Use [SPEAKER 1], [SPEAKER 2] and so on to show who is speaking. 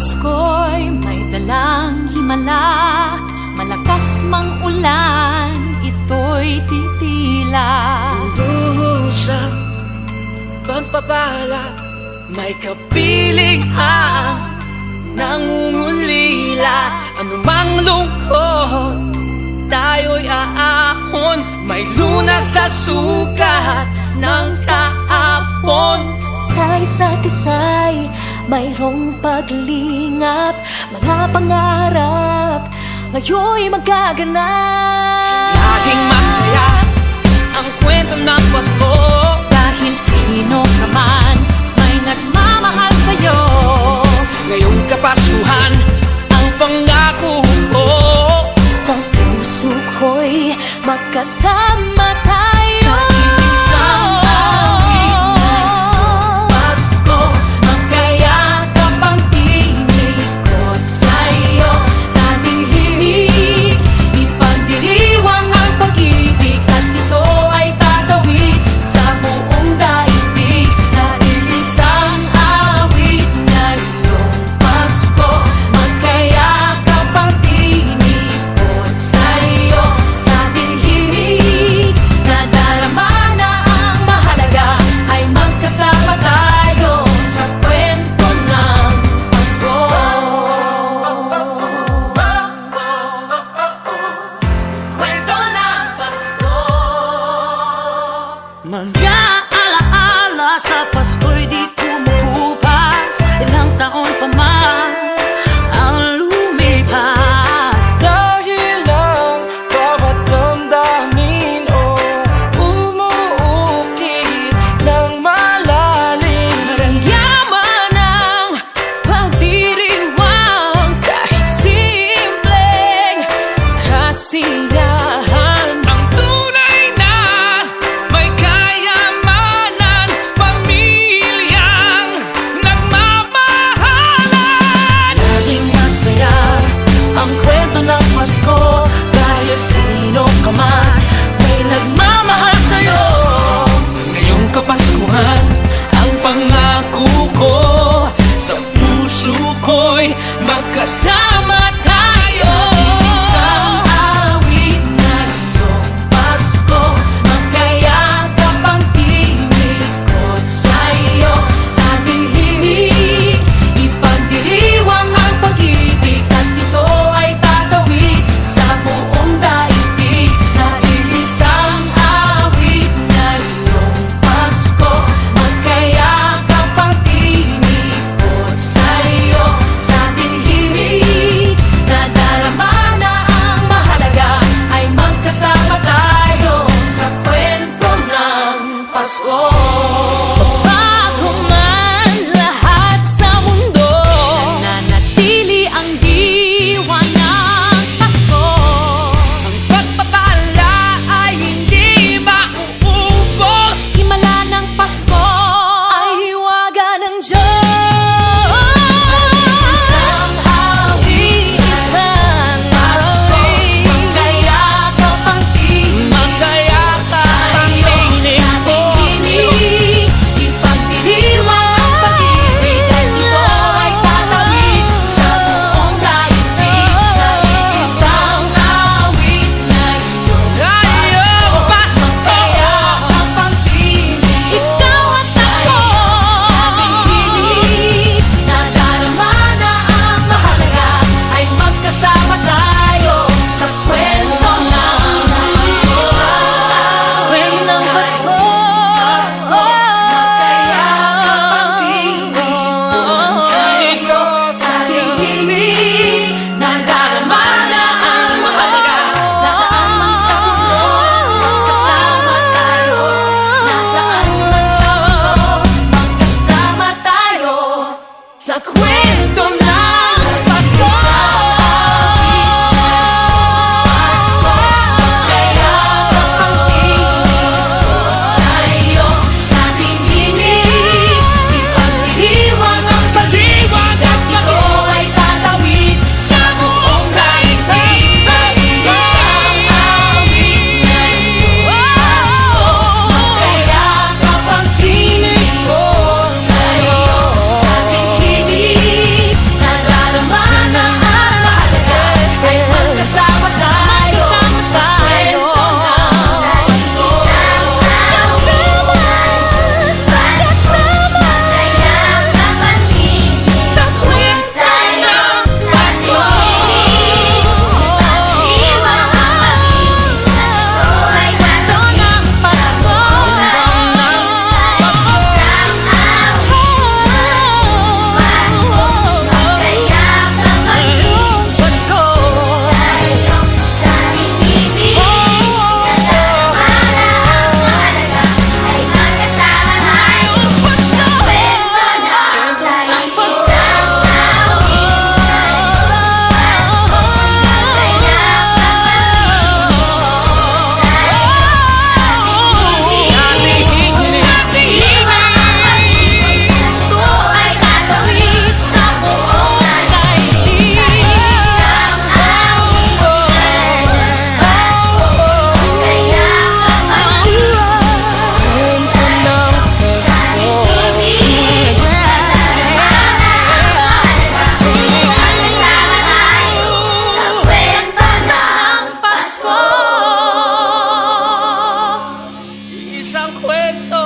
[SPEAKER 1] Pasko'y may dalang himala, malakas mang ulan, ito'y titila.
[SPEAKER 2] Usap, pagpapala, may kapiling ang nangungulila. Anumang lungkot, tayo'y aahon, may lunas sa sukat ng kahapon.
[SPEAKER 1] Sa isa't isa'y mayroong paglingap, mga pangarap ngayon'y magaganap.
[SPEAKER 2] Laging masaya ang kwento ng Pasko,
[SPEAKER 1] Dahil sino ka man may nagmamahal sa'yo.
[SPEAKER 2] ngayong Kapaskuhan ang pangako ko.
[SPEAKER 1] Sa puso ko'y magkasama tayo.
[SPEAKER 2] Sa isang awit na Pasko, magkayakap ang tinikot sa'yo. Sa ating himig, ipagdiriwang ang pag-ibig, at ito ay tatawid sa buong daigdig. Sa isang awit na iyong Pasko, magkayakap ang tinikot sa'yo. Sa ating himig, nadarama na ang mahalaga, ay magkasama tayo sa kwento ng Pasko. Kwento ng Pasko.
[SPEAKER 3] Mga alaala sa Pasko'y di kumukupas, ilang taon pa man ang lumipas.
[SPEAKER 2] Dahil ang bawat damdamin umuukit ng malalim.
[SPEAKER 1] Yaman ang pagdiriwang, kahit simpleng kasiyahan.
[SPEAKER 2] Ang tunay na may kayamanan, pamilyang nagmamahalan.
[SPEAKER 3] Laging masaya ang kwento ng Pasko, dahil sino ka man may nagmamahal sa'yo.
[SPEAKER 2] Ngayong Kapaskuhan ang pangako ko, sa puso ko'y magkasama tayo. Isang awit na iyong Pasko, magkayakap ang tinikot sa'yo. Sa ating himig, ipagdiriwang ang pag-ibig, at ito ay tatawid sa buong daigdig. Sa isang awit na iyong Pasko, magkayakap ang tinikot sa'yo. Sa ating himig, nadarama na ang mahalaga, ay magkasama tayo sa kwento ng Pasko.
[SPEAKER 1] Bago man lahat sa mundo, nananatili ang diwa ng Pasko.
[SPEAKER 2] Ang pagpapala ay hindi mauubos.
[SPEAKER 1] Himala ng Pasko ay hiwaga ng Diyos.
[SPEAKER 2] Isang awit na
[SPEAKER 1] Isang
[SPEAKER 2] Pasko,
[SPEAKER 1] awit.
[SPEAKER 2] magkayakap ang tinig, magkayakap ang tinig. isang kwento